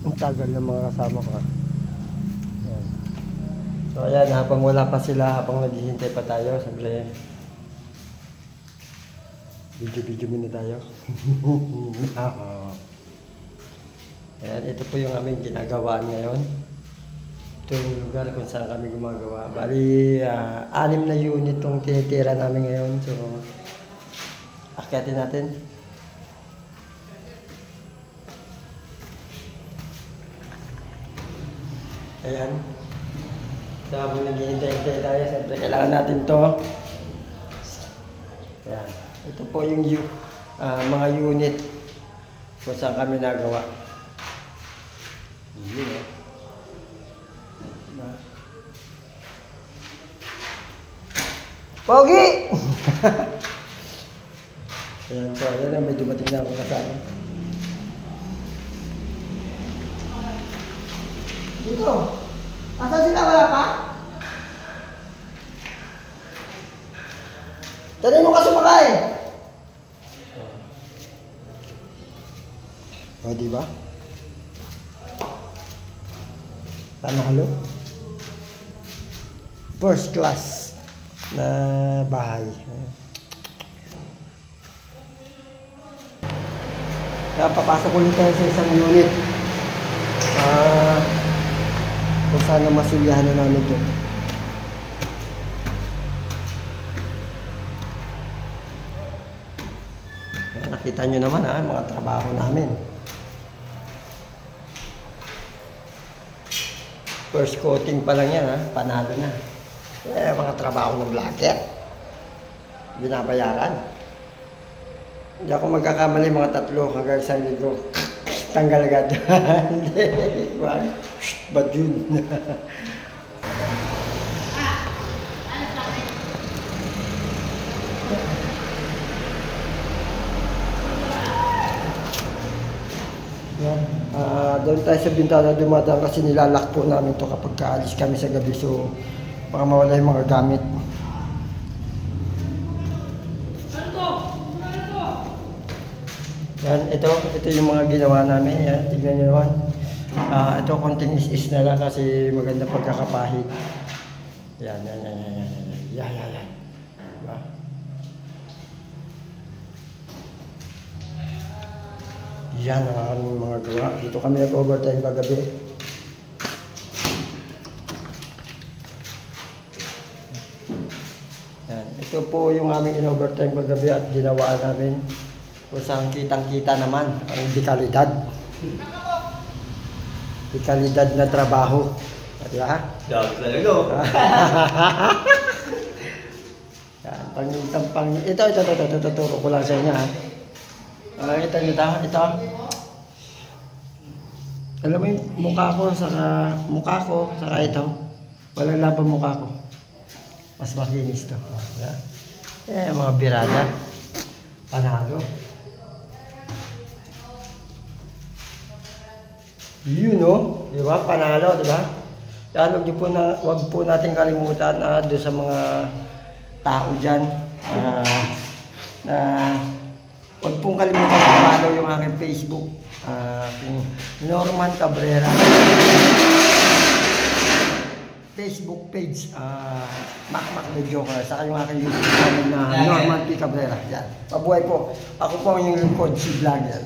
Ang tagal ng mga kasama ko. Ayan. So ayan, habang wala pa sila, habang naghihintay pa tayo, sabi video muna tayo. Ayan, ito po yung aming ginagawaan ngayon. Ito yung lugar kung saan kami gumagawa. Bali, 6 na unit itong tinitira namin ngayon. So, akyatin natin. Ayan. So, habang naghihintay tayo, siyempre kailangan natin to. Ayan. Ito po yung mga unit kung saan kami nagawa. Yun, Pogi! Ayan, so ayan na, may dumating na ako kasama. Dito! Asan sila? Wala pa? Dali mo ka sumakay! O, diba? Panalo? First class na bahay. Kaya papasok ulit tayo sa isang unit. Kung sana masulihan na namin ito. Nakita nyo naman mga trabaho namin. First coating pa lang yan panalo na. Mga trabaho ng vlogger. Binabayaran. Hindi ako magkakamali, mga 3 hanggang 1 linggo. Tanggal agad. Hindi. Ba't yun? Yan. Doon tayo sa bintana dumadaan kasi nilalak po namin to kapag kaalis kami sa gabi. So, baka mawala yung mga gamit. Yan, ito yung mga ginawa namin. Yan, tignan nyo naman. Ito konting is na lang kasi maganda pagkakapahid. Yan. Yan. Diba? Yan ang aming mga gawa. Dito kami nag-overtime kagabi. Yan. Ito po yung aming in-overtime kagabi at ginawaan namin. Kung saan kitang-kita naman ang dekalidad. Dekalidad na trabaho. Diba? Dog talaga. Yan, ito, tuturo ko lang sa inyo ito. Alam mo yung mukha ko, saka ito. Walang laban mukha ko. Mas makinis to. Mga birada. Panalo. Yun diba? Panalo, diba? Kaya wag po natin kalimutan doon sa mga tao dyan na wag pong kalimutan i-follow yung aking Facebook. Norman Cabrera Facebook page, Makmak Medioca, saka yung aking YouTube channel na Norman P. Cabrera. Yan. Pabuhay po. Ako po yung lingkod, si Vlogger.